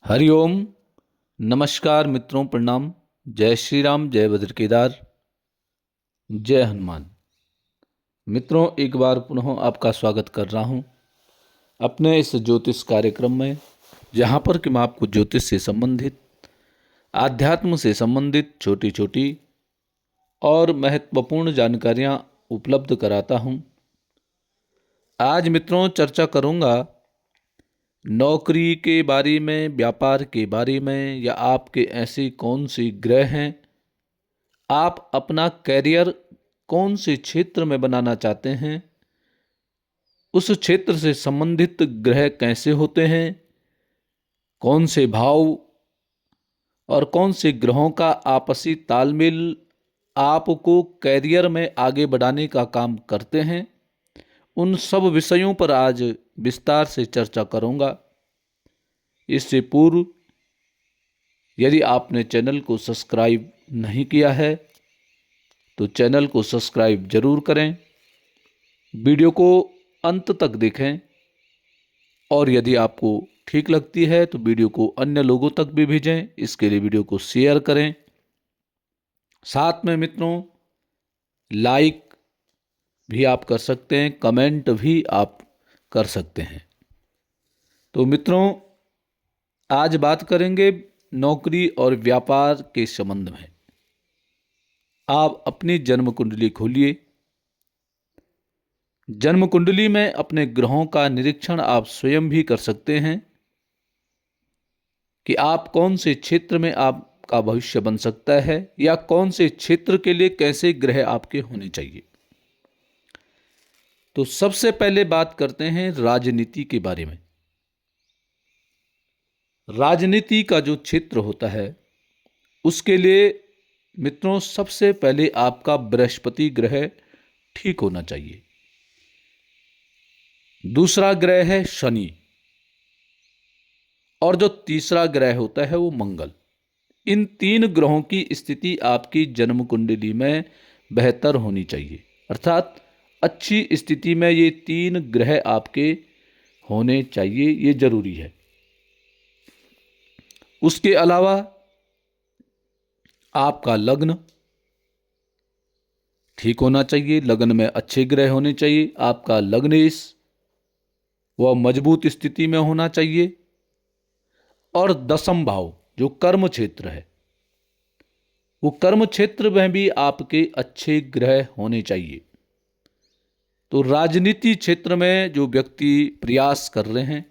हरिओम। नमस्कार मित्रों, प्रणाम। जय श्री राम, जय बद्र केदार, जय हनुमान। मित्रों, एक बार पुनः आपका स्वागत कर रहा हूं अपने इस ज्योतिष कार्यक्रम में, जहां पर कि मैं आपको ज्योतिष से संबंधित, आध्यात्म से संबंधित छोटी छोटी और महत्वपूर्ण जानकारियां उपलब्ध कराता हूं। आज मित्रों चर्चा करूंगा नौकरी के बारे में, व्यापार के बारे में, या आपके ऐसे कौन से ग्रह हैं, आप अपना कैरियर कौन से क्षेत्र में बनाना चाहते हैं, उस क्षेत्र से संबंधित ग्रह कैसे होते हैं, कौन से भाव और कौन से ग्रहों का आपसी तालमेल आपको कैरियर में आगे बढ़ाने का काम करते हैं, उन सब विषयों पर आज विस्तार से चर्चा करूंगा। इससे पूर्व यदि आपने चैनल को सब्सक्राइब नहीं किया है तो चैनल को सब्सक्राइब जरूर करें, वीडियो को अंत तक देखें और यदि आपको ठीक लगती है तो वीडियो को अन्य लोगों तक भी भेजें। इसके लिए वीडियो को शेयर करें। साथ में मित्रों लाइक भी आप कर सकते हैं, कमेंट भी आप कर सकते हैं। तो मित्रों आज बात करेंगे नौकरी और व्यापार के संबंध में। आप अपनी जन्म कुंडली खोलिए। जन्म कुंडली में अपने ग्रहों का निरीक्षण आप स्वयं भी कर सकते हैं कि आप कौन से क्षेत्र में आपका भविष्य बन सकता है या कौन से क्षेत्र के लिए कैसे ग्रह आपके होने चाहिए। तो सबसे पहले बात करते हैं राजनीति के बारे में। राजनीति का जो क्षेत्र होता है उसके लिए मित्रों सबसे पहले आपका बृहस्पति ग्रह ठीक होना चाहिए। दूसरा ग्रह है शनि, और जो तीसरा ग्रह होता है वो मंगल। इन तीन ग्रहों की स्थिति आपकी जन्म कुंडली में बेहतर होनी चाहिए, अर्थात अच्छी स्थिति में ये तीन ग्रह आपके होने चाहिए, ये जरूरी है। उसके अलावा आपका लग्न ठीक होना चाहिए, लग्न में अच्छे ग्रह होने चाहिए। आपका लग्नेश वह मजबूत स्थिति में होना चाहिए, और दसम भाव जो कर्म क्षेत्र है वो कर्म क्षेत्र में भी आपके अच्छे ग्रह होने चाहिए। तो राजनीति क्षेत्र में जो व्यक्ति प्रयास कर रहे हैं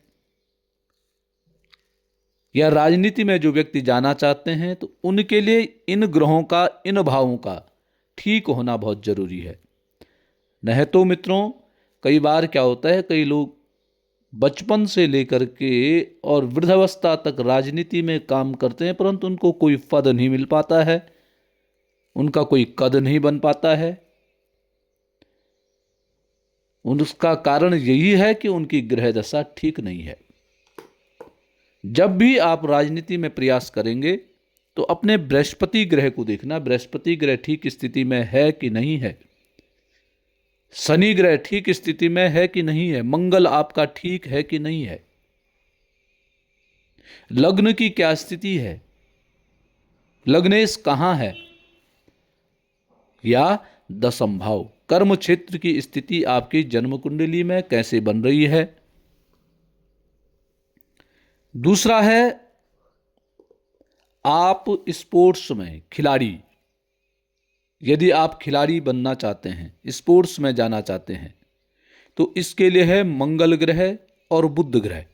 या राजनीति में जो व्यक्ति जाना चाहते हैं तो उनके लिए इन ग्रहों का, इन भावों का ठीक होना बहुत जरूरी है। नहीं तो मित्रों कई बार क्या होता है, कई लोग बचपन से लेकर के और वृद्धावस्था तक राजनीति में काम करते हैं परंतु उनको कोई पद नहीं मिल पाता है, उनका कोई कद नहीं बन पाता है। उसका कारण यही है कि उनकी ग्रह दशा ठीक नहीं है। जब भी आप राजनीति में प्रयास करेंगे तो अपने बृहस्पति ग्रह को देखना, बृहस्पति ग्रह ठीक स्थिति में है कि नहीं है, शनि ग्रह ठीक स्थिति में है कि नहीं है, मंगल आपका ठीक है कि नहीं है, लग्न की क्या स्थिति है, लग्नेश कहां है, या दसम भाव कर्म क्षेत्र की स्थिति आपकी जन्म कुंडली में कैसे बन रही है। दूसरा है आप स्पोर्ट्स में खिलाड़ी, यदि आप खिलाड़ी बनना चाहते हैं, स्पोर्ट्स में जाना चाहते हैं तो इसके लिए है मंगल ग्रह और बुध ग्रह।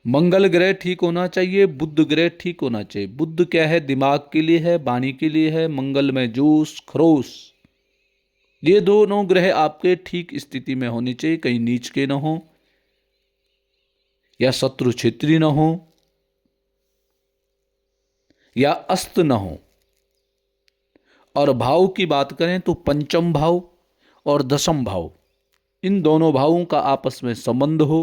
मंगल ग्रह ठीक होना चाहिए, बुध ग्रह ठीक होना चाहिए। बुध क्या है, दिमाग के लिए है, वाणी के लिए है। मंगल में जोश खरोश, ये दोनों ग्रह आपके ठीक स्थिति में होनी चाहिए, कहीं नीच के न हो या शत्रु क्षेत्री न हो या अस्त न हो। और भाव की बात करें तो पंचम भाव और दसम भाव, इन दोनों भावों का आपस में संबंध हो,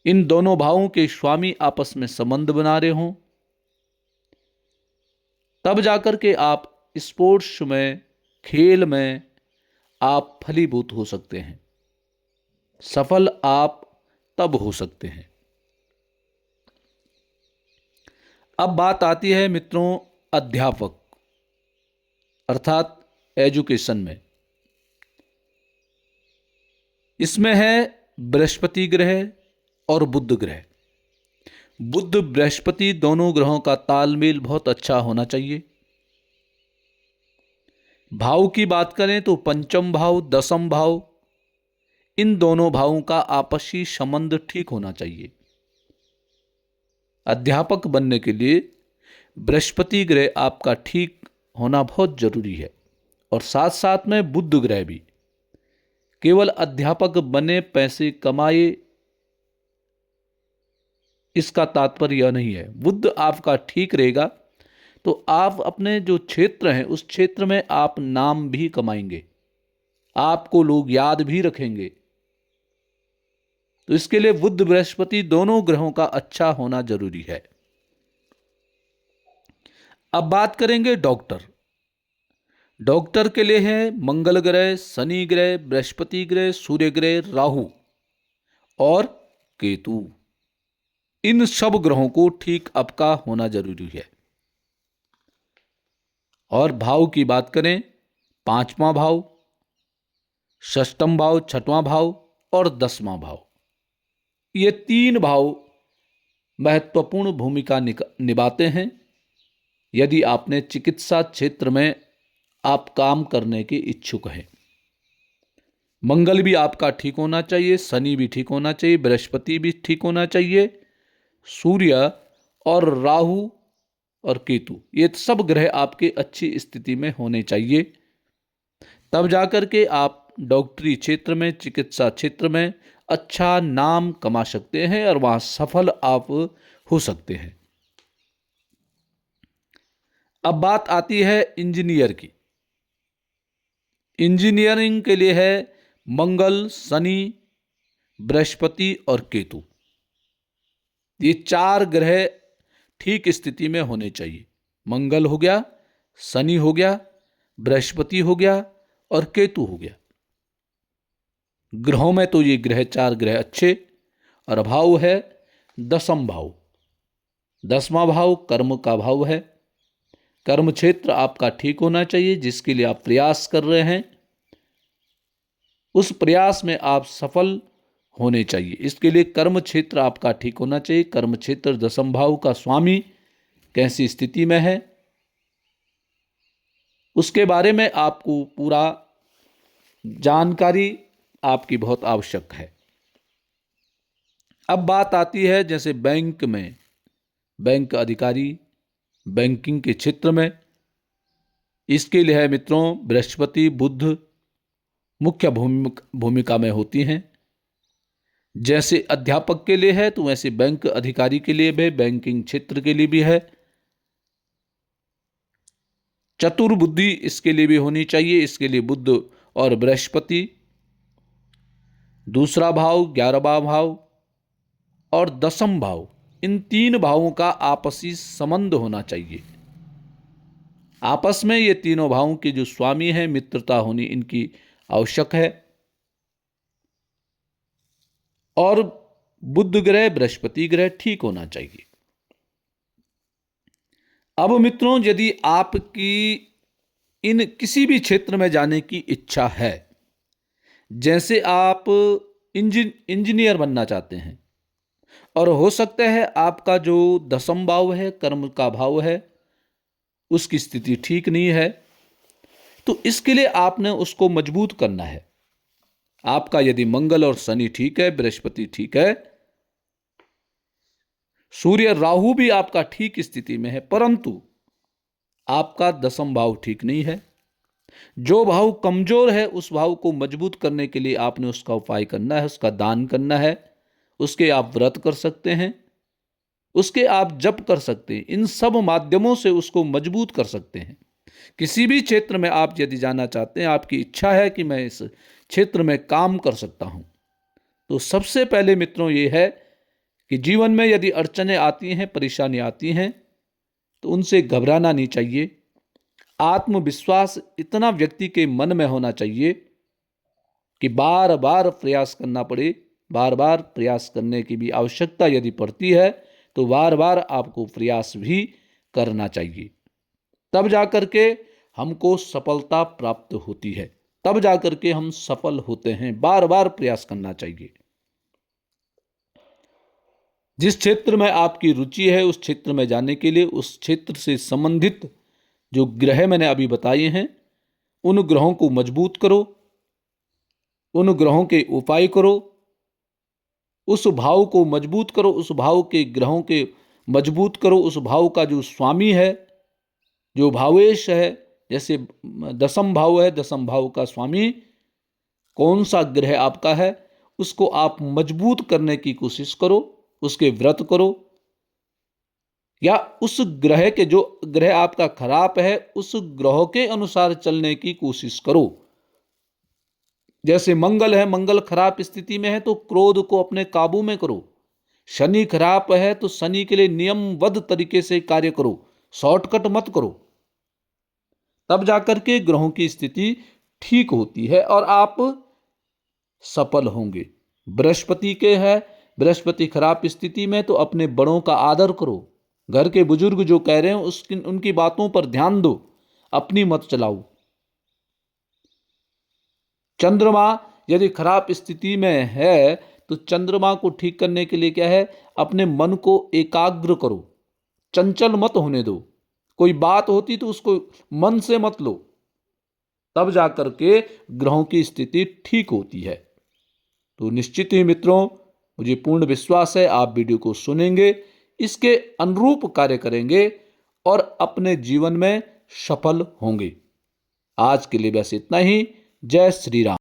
इन दोनों भावों के स्वामी आपस में संबंध बना रहे हों, तब जाकर के आप स्पोर्ट्स में, खेल में आप फलीभूत हो सकते हैं। सफल आप तब हो सकते हैं। अब बात आती है मित्रों अध्यापक अर्थात एजुकेशन में। इसमें है बृहस्पति ग्रह और बुध ग्रह। बुध बृहस्पति दोनों ग्रहों का तालमेल बहुत अच्छा होना चाहिए। भाव की बात करें तो पंचम भाव, दसम भाव, इन दोनों भावों का आपसी संबंध ठीक होना चाहिए। अध्यापक बनने के लिए बृहस्पति ग्रह आपका ठीक होना बहुत जरूरी है और साथ साथ में बुध ग्रह भी। केवल अध्यापक बने, पैसे कमाए, इसका तात्पर्य यह नहीं है। बुध आपका ठीक रहेगा तो आप अपने जो क्षेत्र हैं उस क्षेत्र में आप नाम भी कमाएंगे, आपको लोग याद भी रखेंगे। तो इसके लिए बुध बृहस्पति दोनों ग्रहों का अच्छा होना जरूरी है। अब बात करेंगे डॉक्टर। डॉक्टर के लिए है मंगल ग्रह, शनि ग्रह, बृहस्पति ग्रह, सूर्य ग्रह, राहु और केतु। इन सब ग्रहों को ठीक आपका होना जरूरी है। और भाव की बात करें, पांचवा भाव, षष्ठम भाव, छठवां भाव और दसवां भाव, ये तीन भाव महत्वपूर्ण भूमिका निभाते हैं यदि आपने चिकित्सा क्षेत्र में आप काम करने के इच्छुक हैं। मंगल भी आपका ठीक होना चाहिए, शनि भी ठीक होना चाहिए, बृहस्पति भी ठीक होना चाहिए, सूर्य और राहु और केतु, ये सब ग्रह आपके अच्छी स्थिति में होने चाहिए। तब जाकर के आप डॉक्टरी क्षेत्र में, चिकित्सा क्षेत्र में अच्छा नाम कमा सकते हैं और वहां सफल आप हो सकते हैं। अब बात आती है इंजीनियर की। इंजीनियरिंग के लिए है मंगल, शनि, बृहस्पति और केतु। ये चार ग्रह ठीक स्थिति में होने चाहिए। मंगल हो गया, शनि हो गया, बृहस्पति हो गया और केतु हो गया। ग्रहों में तो ये ग्रह, चार ग्रह अच्छे। और भाव है दसम भाव। दसवां भाव कर्म का भाव है। कर्म क्षेत्र आपका ठीक होना चाहिए। जिसके लिए आप प्रयास कर रहे हैं उस प्रयास में आप सफल होने चाहिए। इसके लिए कर्म क्षेत्र आपका ठीक होना चाहिए। कर्म क्षेत्र दसम भाव का स्वामी कैसी स्थिति में है उसके बारे में आपको पूरा जानकारी आपकी बहुत आवश्यक है। अब बात आती है जैसे बैंक में, बैंक अधिकारी, बैंकिंग के क्षेत्र में, इसके लिए है मित्रों बृहस्पति, बुध मुख्य भूमिका में होती हैं। जैसे अध्यापक के लिए है तो वैसे बैंक अधिकारी के लिए भी, बैंकिंग क्षेत्र के लिए भी है। चतुर्बुद्धि इसके लिए भी होनी चाहिए। इसके लिए बुध और बृहस्पति, दूसरा भाव, 11वां भाव और दसम भाव, इन तीन भावों का आपसी संबंध होना चाहिए। आपस में ये तीनों भावों के जो स्वामी हैं, मित्रता होनी इनकी आवश्यक है। और बुध ग्रह, बृहस्पति ग्रह ठीक होना चाहिए। अब मित्रों यदि आपकी इन किसी भी क्षेत्र में जाने की इच्छा है, जैसे आप इंजीनियर बनना चाहते हैं और हो सकता है आपका जो दसम भाव है, कर्म का भाव है, उसकी स्थिति ठीक नहीं है, तो इसके लिए आपने उसको मजबूत करना है। आपका यदि मंगल और शनि ठीक है, बृहस्पति ठीक है, सूर्य राहु भी आपका ठीक स्थिति में है, परंतु आपका दसम भाव ठीक नहीं है। जो भाव कमजोर है उस भाव को मजबूत करने के लिए आपने उसका उपाय करना है, उसका दान करना है, उसके आप व्रत कर सकते हैं, उसके आप जप कर सकते हैं। इन सब माध्यमों से उसको मजबूत कर सकते हैं। किसी भी क्षेत्र में आप यदि जाना चाहते हैं, आपकी इच्छा है कि मैं इस क्षेत्र में काम कर सकता हूं, तो सबसे पहले मित्रों ये है कि जीवन में यदि अड़चनें आती हैं, परेशानी आती हैं, तो उनसे घबराना नहीं चाहिए। आत्मविश्वास इतना व्यक्ति के मन में होना चाहिए कि बार बार प्रयास करना पड़े, बार बार प्रयास करने की भी आवश्यकता यदि पड़ती है तो बार बार आपको प्रयास भी करना चाहिए। तब जाकर के हमको सफलता प्राप्त होती है, तब जाकर के हम सफल होते हैं। बार बार प्रयास करना चाहिए। जिस क्षेत्र में आपकी रुचि है उस क्षेत्र में जाने के लिए उस क्षेत्र से संबंधित जो ग्रह मैंने अभी बताए हैं उन ग्रहों को मजबूत करो, उन ग्रहों के उपाय करो, उस भाव को मजबूत करो, उस भाव के ग्रहों के मजबूत करो। उस भाव का जो स्वामी है, जो भावेश है, जैसे दसम भाव है, दसम भाव का स्वामी कौन सा ग्रह आपका है उसको आप मजबूत करने की कोशिश करो, उसके व्रत करो। या उस ग्रह के जो ग्रह आपका खराब है उस ग्रह के अनुसार चलने की कोशिश करो। जैसे मंगल है, मंगल खराब स्थिति में है तो क्रोध को अपने काबू में करो। शनि खराब है तो शनि के लिए नियमबद्ध तरीके से कार्य करो, शॉर्टकट मत करो। तब जाकर के ग्रहों की स्थिति ठीक होती है और आप सफल होंगे। बृहस्पति के है, बृहस्पति खराब स्थिति में तो अपने बड़ों का आदर करो। घर के बुजुर्ग जो कह रहे हैं उनकी बातों पर ध्यान दो, अपनी मत चलाओ। चंद्रमा यदि खराब स्थिति में है तो चंद्रमा को ठीक करने के लिए क्या है, अपने मन को एकाग्र करो, चंचल मत होने दो। कोई बात होती तो उसको मन से मत लो, तब जाकर के ग्रहों की स्थिति ठीक होती है। तो निश्चित ही मित्रों, मुझे पूर्ण विश्वास है आप वीडियो को सुनेंगे, इसके अनुरूप कार्य करेंगे और अपने जीवन में सफल होंगे। आज के लिए बस इतना ही। जय श्री राम।